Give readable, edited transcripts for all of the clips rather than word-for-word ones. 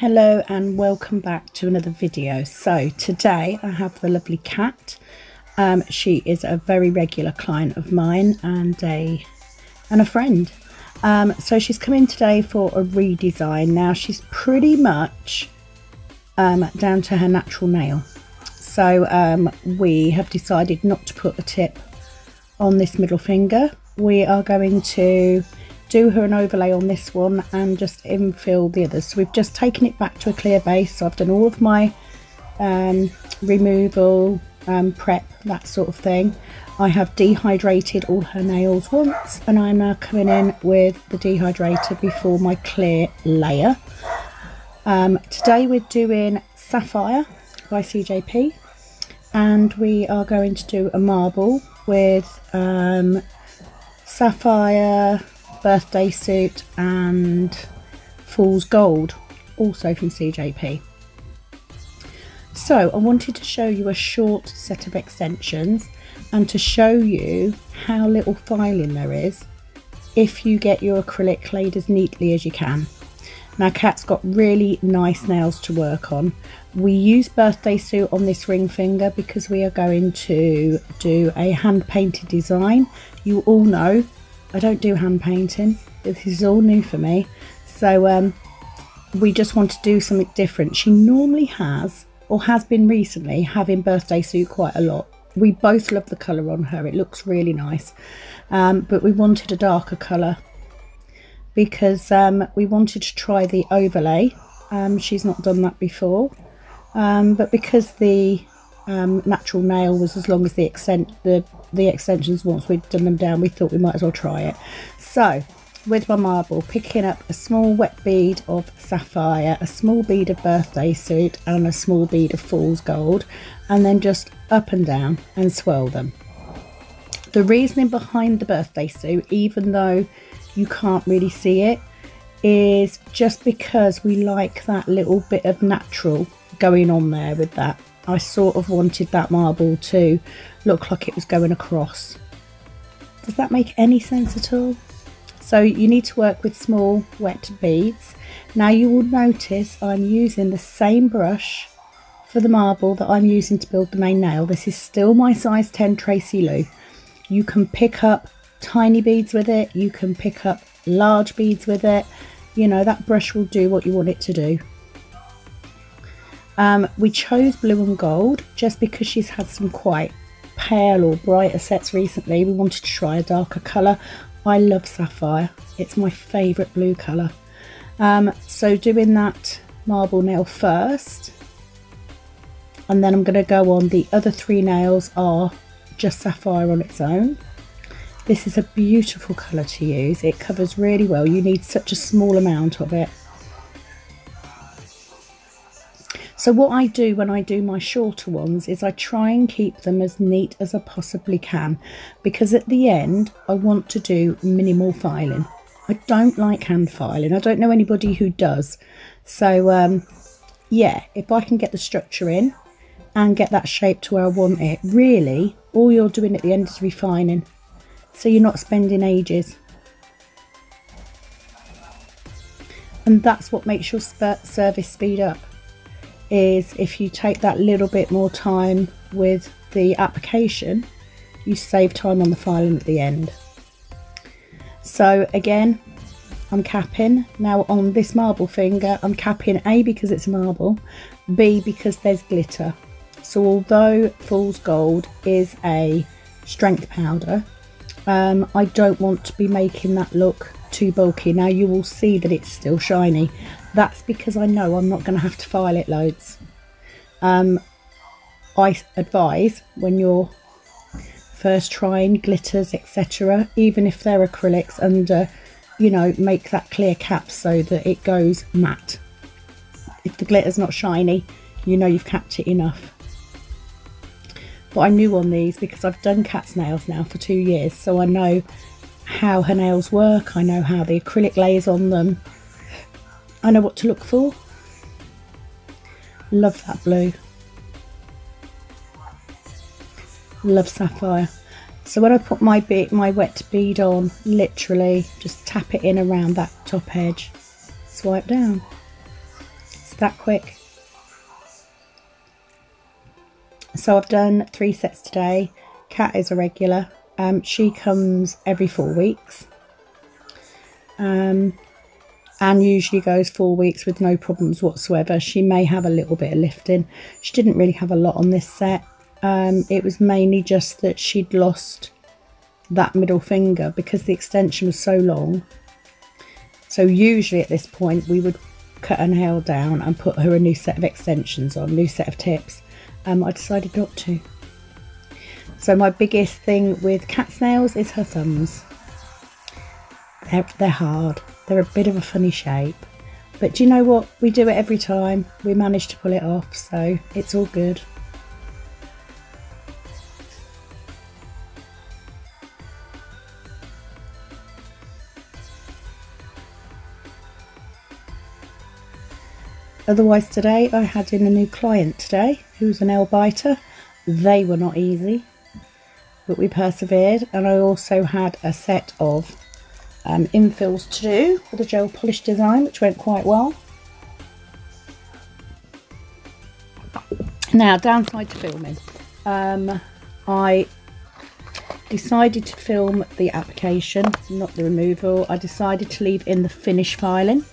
Hello and welcome back to another video. So today I have the lovely Kat. She is a very regular client of mine and a friend. So she's come in today for a redesign. Now she's pretty much down to her natural nail. So we have decided not to put a tip on this middle finger. We are going to do her an overlay on this one and just infill the others. So we've just taken it back to a clear base. So I've done all of my removal, prep, that sort of thing. I have dehydrated all her nails once and I'm now coming in with the dehydrator before my clear layer. Today we're doing Sapphire by CJP and we are going to do a marble with Sapphire, Birthday Suit and Fool's Gold, also from CJP. So I wanted to show you a short set of extensions and to show you how little filing there is if you get your acrylic laid as neatly as you can. Now Kat's got really nice nails to work on. We use Birthday Suit on this ring finger because we are going to do a hand painted design. You all know I don't do hand painting. This is all new for me. So we just want to do something different. She normally has, or has been recently, having Birthday Suit quite a lot. We both love the colour on her. It looks really nice. But we wanted a darker colour because we wanted to try the overlay. She's not done that before. But because the natural nail was as long as the extensions, once we'd done them down, we thought we might as well try it. So with my marble, picking up a small wet bead of Sapphire, a small bead of Birthday Suit and a small bead of Fool's Gold, and then just up and down and swirl them. The reasoning behind the Birthday Suit, even though you can't really see it, is just because we like that little bit of natural going on there with that. I sort of wanted that marble to look like it was going across. Does that make any sense at all? So you need to work with small wet beads. Now you will notice I'm using the same brush for the marble that I'm using to build the main nail. This is still my size 10 Tracy Lou. You can pick up tiny beads with it, you can pick up large beads with it. You know, that brush will do what you want it to do. We chose blue and gold just because she's had some quite pale or brighter sets recently. We wanted to try a darker colour. I love Sapphire. It's my favourite blue colour. So doing that marble nail first, and then I'm going to go on the other three nails are just Sapphire on its own. This is a beautiful colour to use. It covers really well. You need such a small amount of it. So what I do when I do my shorter ones is I try and keep them as neat as I possibly can, because at the end I want to do minimal filing. I don't like hand filing. I don't know anybody who does. So yeah, if I can get the structure in and get that shape to where I want it, really all you're doing at the end is refining. So you're not spending ages. And that's what makes your service speed up, is if you take that little bit more time with the application, you save time on the filing at the end. So again, I'm capping. Now on this marble finger, I'm capping A because it's a marble, B because there's glitter. So although Fool's Gold is a strength powder, I don't want to be making that look too bulky. Now you will see that it's still shiny. That's because I know I'm not going to have to file it loads. I advise when you're first trying glitters, etc., even if they're acrylics, and you know, make that clear cap so that it goes matte. If the glitter's not shiny, you know you've capped it enough. But I knew on these because I've done Kat's nails now for 2 years, so I know how her nails work. I know how the acrylic lays on them. I know what to look for. Love that blue. Love Sapphire. So when I put my wet bead on, literally just tap it in around that top edge, swipe down. It's that quick. So I've done 3 sets today. Kat is a regular. She comes every 4 weeks. And usually goes 4 weeks with no problems whatsoever. She may have a little bit of lifting. She didn't really have a lot on this set. It was mainly just that she'd lost that middle finger because the extension was so long. So usually at this point we would cut her nail down and put her a new set of extensions on, new set of tips. I decided not to. So my biggest thing with Kat's nails is her thumbs. They're hard. They're a bit of a funny shape. But do you know what? We do it every time. We manage to pull it off, so it's all good. Otherwise today I had in a new client today who's a nail biter. They were not easy, but we persevered. And I also had a set of infills to do for the gel polish design, which went quite well. Now, downside to filming. I decided to film the application, not the removal. I decided to leave in the finish filing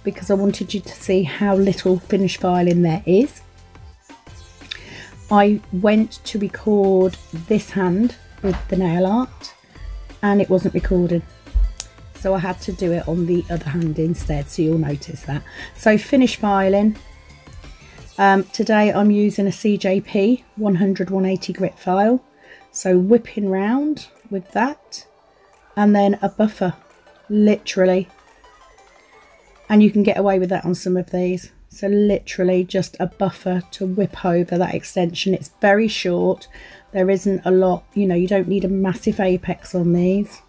because I wanted you to see how little finish filing there is. I went to record this hand with the nail art and it wasn't recording. So I had to do it on the other hand instead, so you'll notice that. So finish filing. Today I'm using a CJP 100-180 grit file. So whipping round with that and then a buffer, literally. And you can get away with that on some of these. So literally just a buffer to whip over that extension. It's very short. There isn't a lot, you know, you don't need a massive apex on these.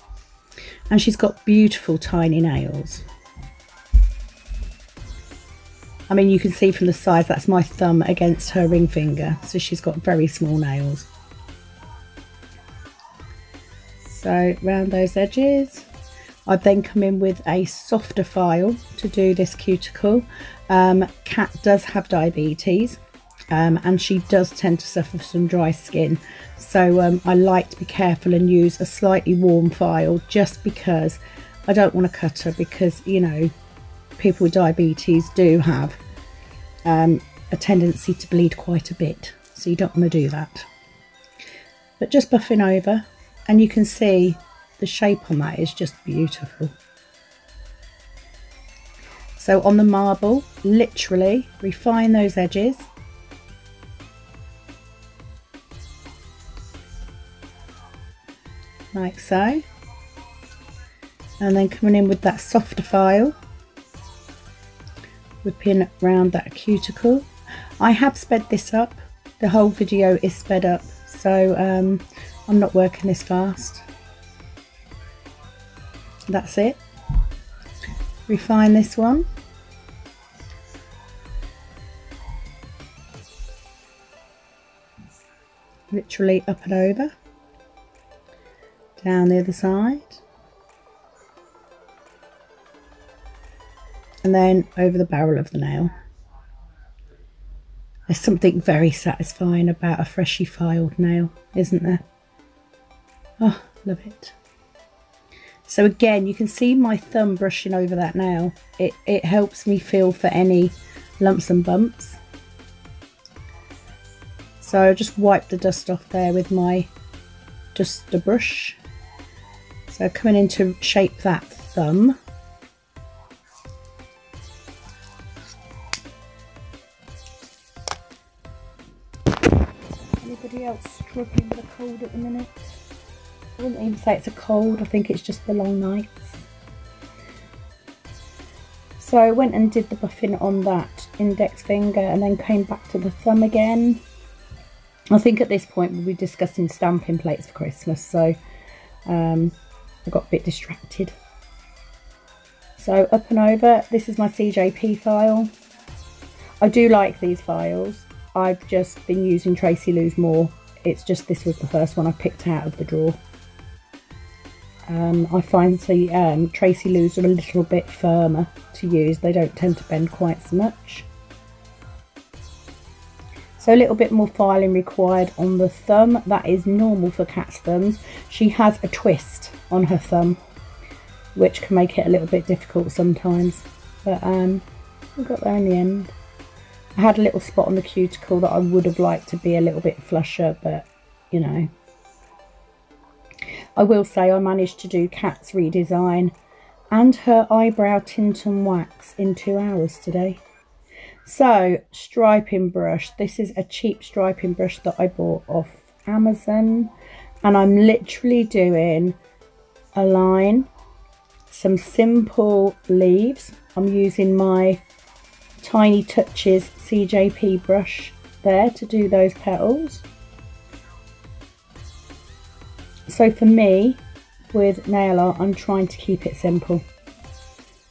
And she's got beautiful tiny nails. I mean, you can see from the size, that's my thumb against her ring finger. So she's got very small nails. So round those edges. I'd then come in with a softer file to do this cuticle. Kat does have diabetes and she does tend to suffer some dry skin. So I like to be careful and use a slightly warm file just because I don't want to cut her because, you know, people with diabetes do have a tendency to bleed quite a bit. So you don't want to do that. But just buffing over and you can see the shape on that is just beautiful. So on the marble, literally refine those edges. Like so. And then coming in with that softer file, whipping around that cuticle. I have sped this up. The whole video is sped up, so I'm not working this fast. That's it. Refine this one. Literally up and over. Down the other side. And then over the barrel of the nail. There's something very satisfying about a freshly filed nail, isn't there? Oh, love it. So again, you can see my thumb brushing over that nail. It helps me feel for any lumps and bumps. So I just wipe the dust off there with my duster brush. So coming in to shape that thumb. Anybody else struggling with a cold at the minute? I wouldn't even say it's a cold, I think it's just the long nights. So I went and did the buffing on that index finger and then came back to the thumb again. I think at this point we'll be discussing stamping plates for Christmas, so I got a bit distracted. So up and over, this is my CJP file. I do like these files. I've just been using Tracy Lou's more. It's just this was the first one I picked out of the drawer. I find the Tracy Lou's are a little bit firmer to use. They don't tend to bend quite so much. So a little bit more filing required on the thumb. That is normal for Kat's thumbs. She has a twist on her thumb, which can make it a little bit difficult sometimes. But we got there in the end. I had a little spot on the cuticle that I would have liked to be a little bit flusher, but you know. I will say I managed to do Kat's redesign and her eyebrow tint and wax in 2 hours today. So, striping brush. This is a cheap striping brush that I bought off Amazon. And I'm literally doing a line, some simple leaves. I'm using my Tiny Touches CJP brush there to do those petals. So for me, with nail art, I'm trying to keep it simple.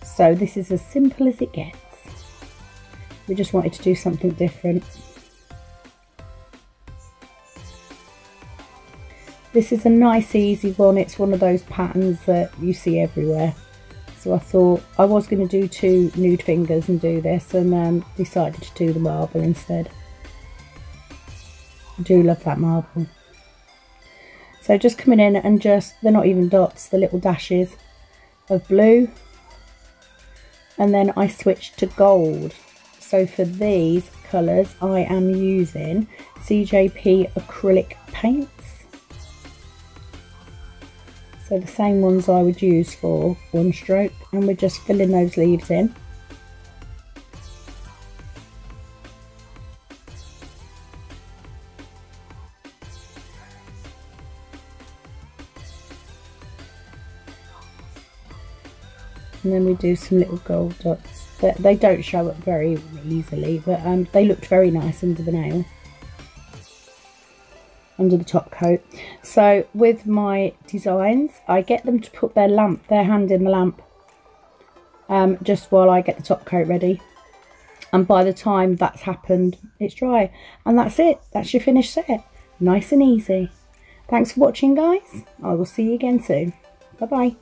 So this is as simple as it gets. We just wanted to do something different. This is a nice easy one. It's one of those patterns that you see everywhere. So I thought I was going to do 2 nude fingers and do this, and decided to do the marble instead. I do love that marble. So just coming in and just, they're not even dots, the little dashes of blue. And then I switched to gold. So for these colours, I am using CJP acrylic paints. So the same ones I would use for one stroke, and we're just filling those leaves in. And then we do some little gold dots. They don't show up very easily, but they looked very nice under the nail, under the top coat. So with my designs, I get them to put their hand in the lamp, just while I get the top coat ready. And by the time that's happened, it's dry. And that's it. That's your finished set. Nice and easy. Thanks for watching, guys. I will see you again soon. Bye-bye.